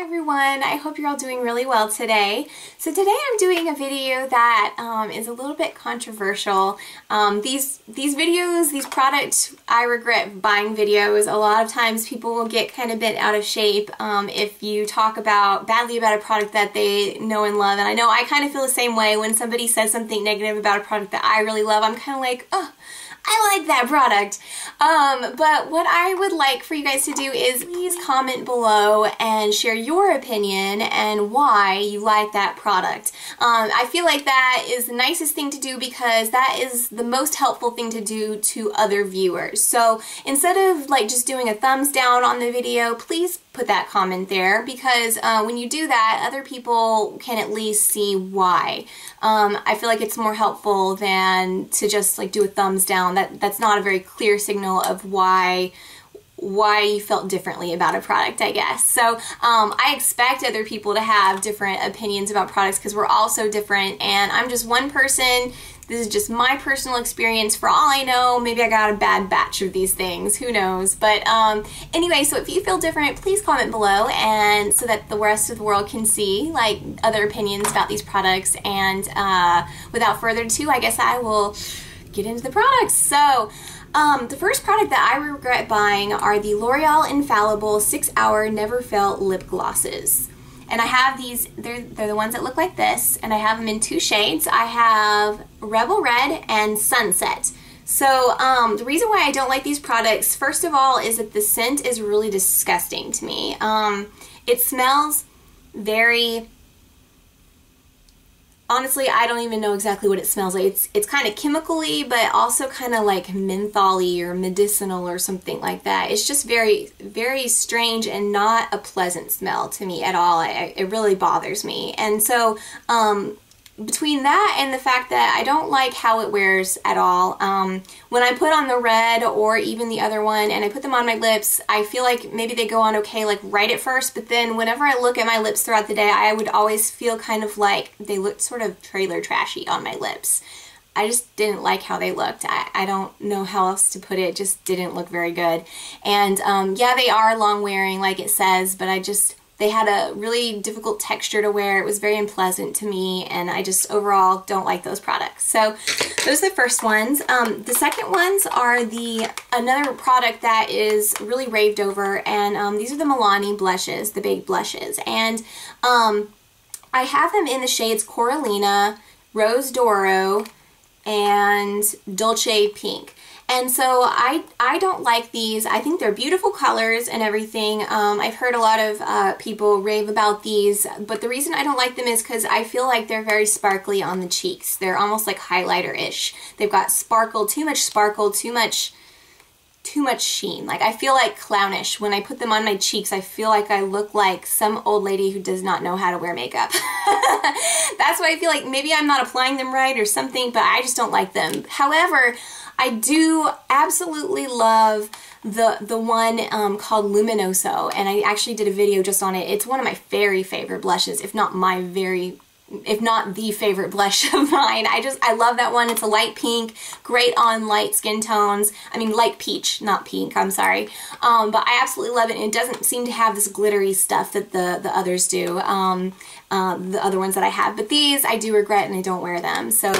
everyone, I hope you're all doing really well today. So today I'm doing a video that is a little bit controversial. These videos, these product I regret buying videos, a lot of times people will get kind of bent out of shape if you talk badly about a product that they know and love. And I know I kind of feel the same way when somebody says something negative about a product that I really love. I'm kind of like, oh, I like that product. But what I would like for you guys to do is please comment below and share your opinion and why you like that product. I feel like that is the nicest thing to do because that is the most helpful thing to do to other viewers. So instead of like just doing a thumbs down on the video, please put that comment there because when you do that, other people can at least see why. I feel like it's more helpful than to just like do a thumbs down. That's not a very clear signal of why you felt differently about a product, I guess. So I expect other people to have different opinions about products because we're all so different, and I'm just one person. This is just my personal experience. For all I know, maybe I got a bad batch of these things. Who knows? But anyway, so if you feel different, please comment below, and so that the rest of the world can see like other opinions about these products. And without further ado, I guess I will get into the products. So the first product that I regret buying are the L'Oreal Infallible 6-Hour Never Fail Lip Glosses. And I have these, they're the ones that look like this, and I have them in two shades. I have Rebel Red and Sunset. So the reason why I don't like these products, first of all, is that the scent is really disgusting to me. It smells very... Honestly, I don't even know exactly what it smells like. It's kind of chemical-y, but also kind of like menthol-y or medicinal or something like that. It's just very, very strange and not a pleasant smell to me at all. It really bothers me. And so between that and the fact that I don't like how it wears at all, when I put on the red or even the other one and I put them on my lips, I feel like maybe they go on okay like right at first, but then whenever I look at my lips throughout the day, I would always feel kind of like they looked sort of trailer trashy on my lips. I just didn't like how they looked. I don't know how else to put it. It just didn't look very good. And yeah, they are long wearing like it says, but they had a really difficult texture to wear. It was very unpleasant to me, and I just overall don't like those products. So those are the first ones. The second ones are another product that is really raved over, and these are the Milani blushes, the baked blushes. And I have them in the shades Coralina, Rose Doro, and Dolce Pink. And so I don't like these. I think they're beautiful colors and everything. I've heard a lot of people rave about these, but the reason I don't like them is because I feel like they're very sparkly on the cheeks. They're almost like highlighter-ish. They've got sparkle, too much sheen. Like I feel like clownish. When I put them on my cheeks, I feel like I look like some old lady who does not know how to wear makeup. That's why I feel like maybe I'm not applying them right or something, but I just don't like them. However, I do absolutely love the one called Luminoso, and I actually did a video just on it. It's one of my very favorite blushes, if not the favorite blush of mine. I love that one. It's a light pink, great on light skin tones. I mean light peach, not pink, I'm sorry. But I absolutely love it, and it doesn't seem to have this glittery stuff that the others do, the other ones that I have. But these I do regret, and I don't wear them. So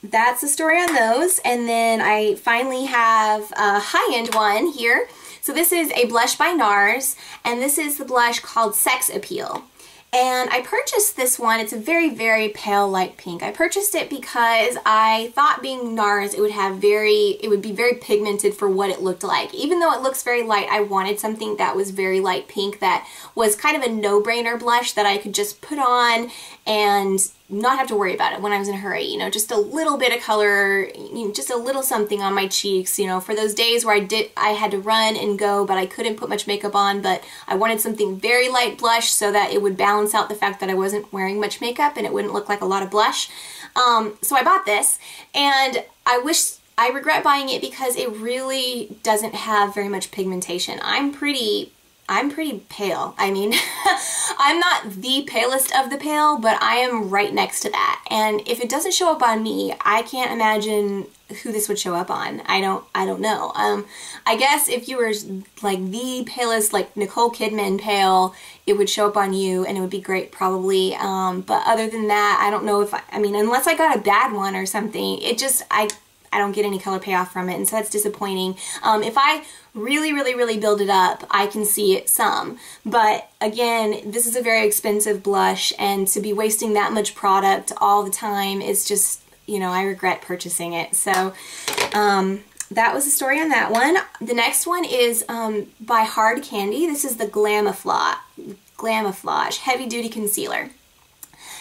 that's the story on those. And then I finally have a high-end one here. So this is a blush by Nars, and this is the blush called Sex Appeal. And I purchased this one. It's a very, very pale light pink. I purchased it because I thought, being Nars, it would be very pigmented for what it looked like. Even though it looks very light, I wanted something that was very light pink, that was kind of a no-brainer blush that I could just put on and not have to worry about it when I was in a hurry. You know, just a little bit of color, just a little something on my cheeks, you know, for those days where I had to run and go, but I couldn't put much makeup on, but I wanted something very light blush so that it would balance out the fact that I wasn't wearing much makeup and it wouldn't look like a lot of blush. So I bought this, and I regret buying it because it really doesn't have very much pigmentation. I'm pretty I'm pretty pale. I mean, I'm not the palest of the pale, but I am right next to that. And if it doesn't show up on me, I can't imagine who this would show up on. I don't know. I guess if you were like the palest, like Nicole Kidman pale, it would show up on you and it would be great probably. But other than that, I don't know if I mean, unless I got a bad one or something, it just, I don't get any color payoff from it, and so that's disappointing. If I really build it up, I can see it some. But again, this is a very expensive blush, and to be wasting that much product all the time is just, you know, I regret purchasing it. So that was the story on that one. The next one is by Hard Candy. This is the Glamoflage Heavy Duty Concealer.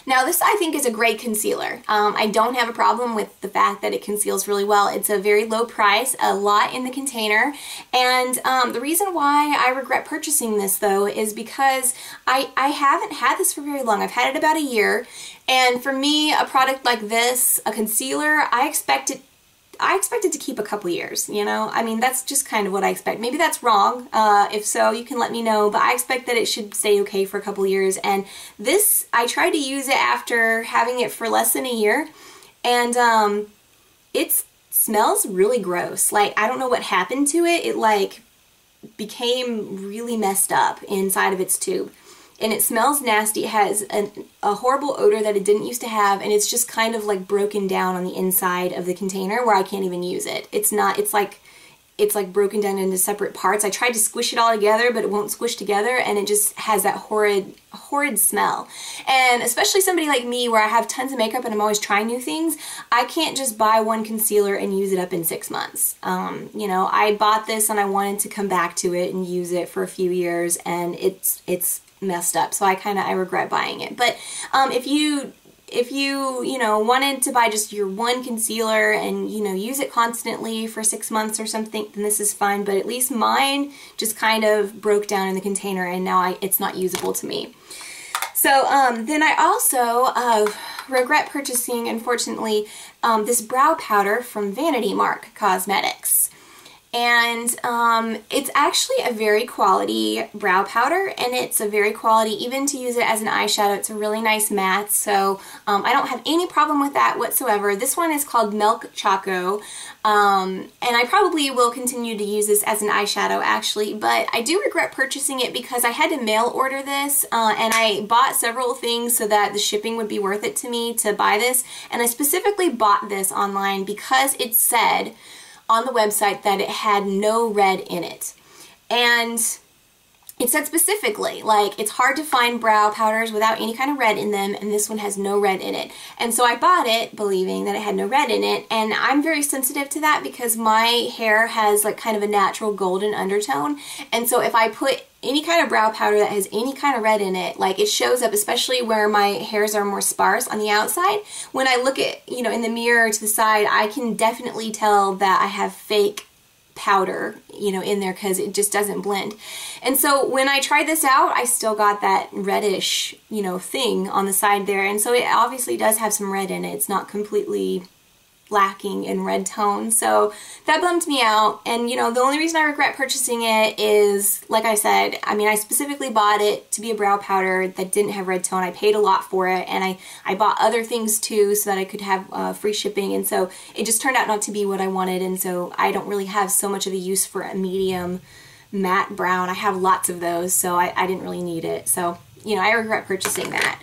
Now this I think is a great concealer. I don't have a problem with the fact that it conceals really well. It's a very low price, a lot in the container, and the reason why I regret purchasing this though is because I haven't had this for very long. I've had it about a year, and for me, a product like this, a concealer, I expect it to keep a couple years, you know? I mean, that's just kind of what I expect. Maybe that's wrong. If so, you can let me know, but I expect that it should stay okay for a couple years. And this, I tried to use it after having it for less than a year, and it smells really gross. Like, I don't know what happened to it. It like became really messed up inside of its tube. And it smells nasty. It has a horrible odor that it didn't used to have, and it's just kind of like broken down on the inside of the container where I can't even use it. It's like broken down into separate parts. I tried to squish it all together, but it won't squish together, and it just has that horrid smell. And especially somebody like me where I have tons of makeup and I'm always trying new things, I can't just buy one concealer and use it up in 6 months. You know, I bought this and I wanted to come back to it and use it for a few years, and it's messed up, so I regret buying it. But if you know, wanted to buy just your one concealer and, you know, use it constantly for 6 months or something, then this is fine. But at least mine just kind of broke down in the container, and now it's not usable to me. So then I also regret purchasing, unfortunately, this brow powder from Vanity Mark Cosmetics. And it's actually a very quality brow powder, and it's a very quality, even to use it as an eyeshadow, it's a really nice matte, so I don't have any problem with that whatsoever. This one is called Milk Choco, and I probably will continue to use this as an eyeshadow actually, but I do regret purchasing it because I had to mail order this, and I bought several things so that the shipping would be worth it to me to buy this, and I specifically bought this online because it said on the website that it had no red in it. And it said specifically, like, it's hard to find brow powders without any kind of red in them, and this one has no red in it. And so I bought it believing that it had no red in it, and I'm very sensitive to that because my hair has like kind of a natural golden undertone, and so if I put any kind of brow powder that has any kind of red in it, like, it shows up, especially where my hairs are more sparse on the outside. When I look at, you know, in the mirror to the side, I can definitely tell that I have fake powder, you know, in there because it just doesn't blend. And so when I tried this out, I still got that reddish, you know, thing on the side there, and so it obviously does have some red in it. It's not completely lacking in red tone, so that bummed me out. And you know, the only reason I regret purchasing it is, like I said, I mean, I specifically bought it to be a brow powder that didn't have red tone. I paid a lot for it, and I bought other things too so that I could have free shipping, and so it just turned out not to be what I wanted, and so I don't really have so much of a use for a medium matte brown. I have lots of those, so I didn't really need it, so you know, I regret purchasing that.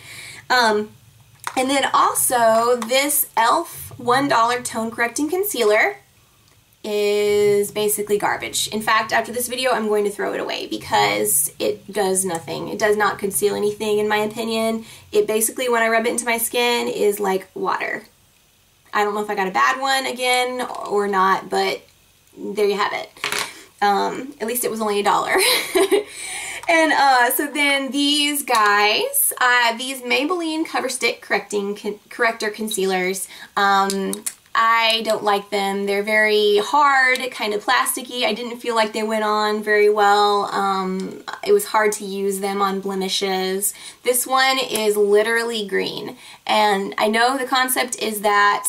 And then also this e.l.f. $1 tone correcting concealer is basically garbage. In fact, after this video, I'm going to throw it away because it does nothing. It does not conceal anything, in my opinion. It basically, when I rub it into my skin, is like water. I don't know if I got a bad one again or not, but there you have it. At least it was only $1. And so then these guys, these Maybelline Cover Stick Corrector Concealers, I don't like them. They're very hard, kind of plasticky. I didn't feel like they went on very well. It was hard to use them on blemishes. This one is literally green. And I know the concept is that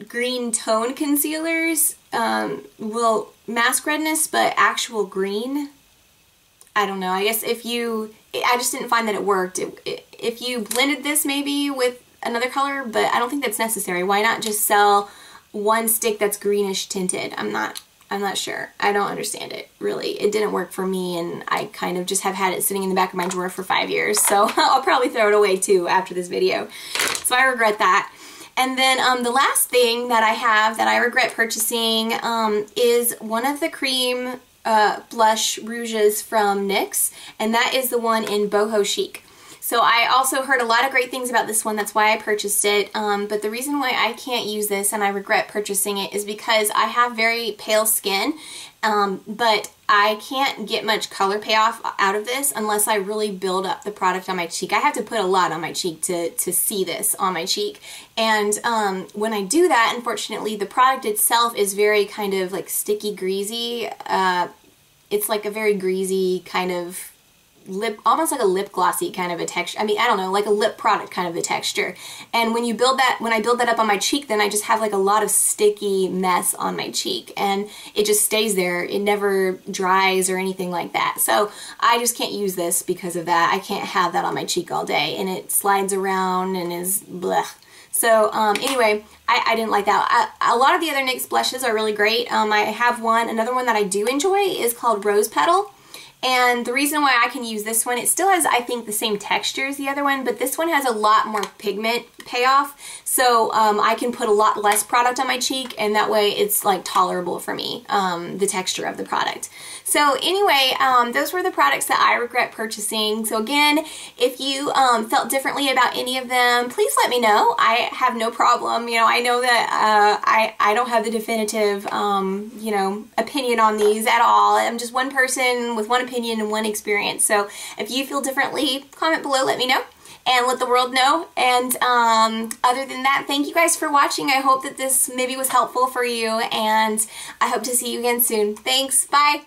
green tone concealers will mask redness, but actual green, I don't know, I guess if you, I just didn't find that it worked. If you blended this maybe with another color, but I don't think that's necessary. Why not just sell one stick that's greenish tinted? I'm not sure. I don't understand it, really. It didn't work for me, and I kind of just have had it sitting in the back of my drawer for 5 years, so I'll probably throw it away too after this video. So I regret that. And then the last thing that I have that I regret purchasing is one of the cream blush rouges from NYX, and that is the one in Boho Chic. So I also heard a lot of great things about this one, that's why I purchased it, but the reason why I can't use this and I regret purchasing it is because I have very pale skin, but I can't get much color payoff out of this unless I really build up the product on my cheek. I have to put a lot on my cheek to see this on my cheek, and when I do that, unfortunately, the product itself is very kind of like sticky, greasy. It's like a very greasy kind of lip, almost like a lip glossy kind of a texture. I mean, I don't know, like a lip product kind of a texture. And when you build that, when I build that up on my cheek, then I just have like a lot of sticky mess on my cheek, and it just stays there. It never dries or anything like that. So I just can't use this because of that. I can't have that on my cheek all day, and it slides around and is blech. So anyway, I didn't like that. A lot of the other NYX blushes are really great. I have another one that I do enjoy is called Rose Petal. And the reason why I can use this one, it still has, I think, the same texture as the other one, but this one has a lot more pigment payoff, so I can put a lot less product on my cheek, and that way it's like tolerable for me, the texture of the product. So anyway, those were the products that I regret purchasing. So again, if you felt differently about any of them, please let me know. I have no problem. You know, I know that I don't have the definitive, you know, opinion on these at all. I'm just one person with one opinion and one experience. So if you feel differently, comment below, let me know, and let the world know. And other than that, thank you guys for watching. I hope that this maybe was helpful for you, and I hope to see you again soon. Thanks. Bye.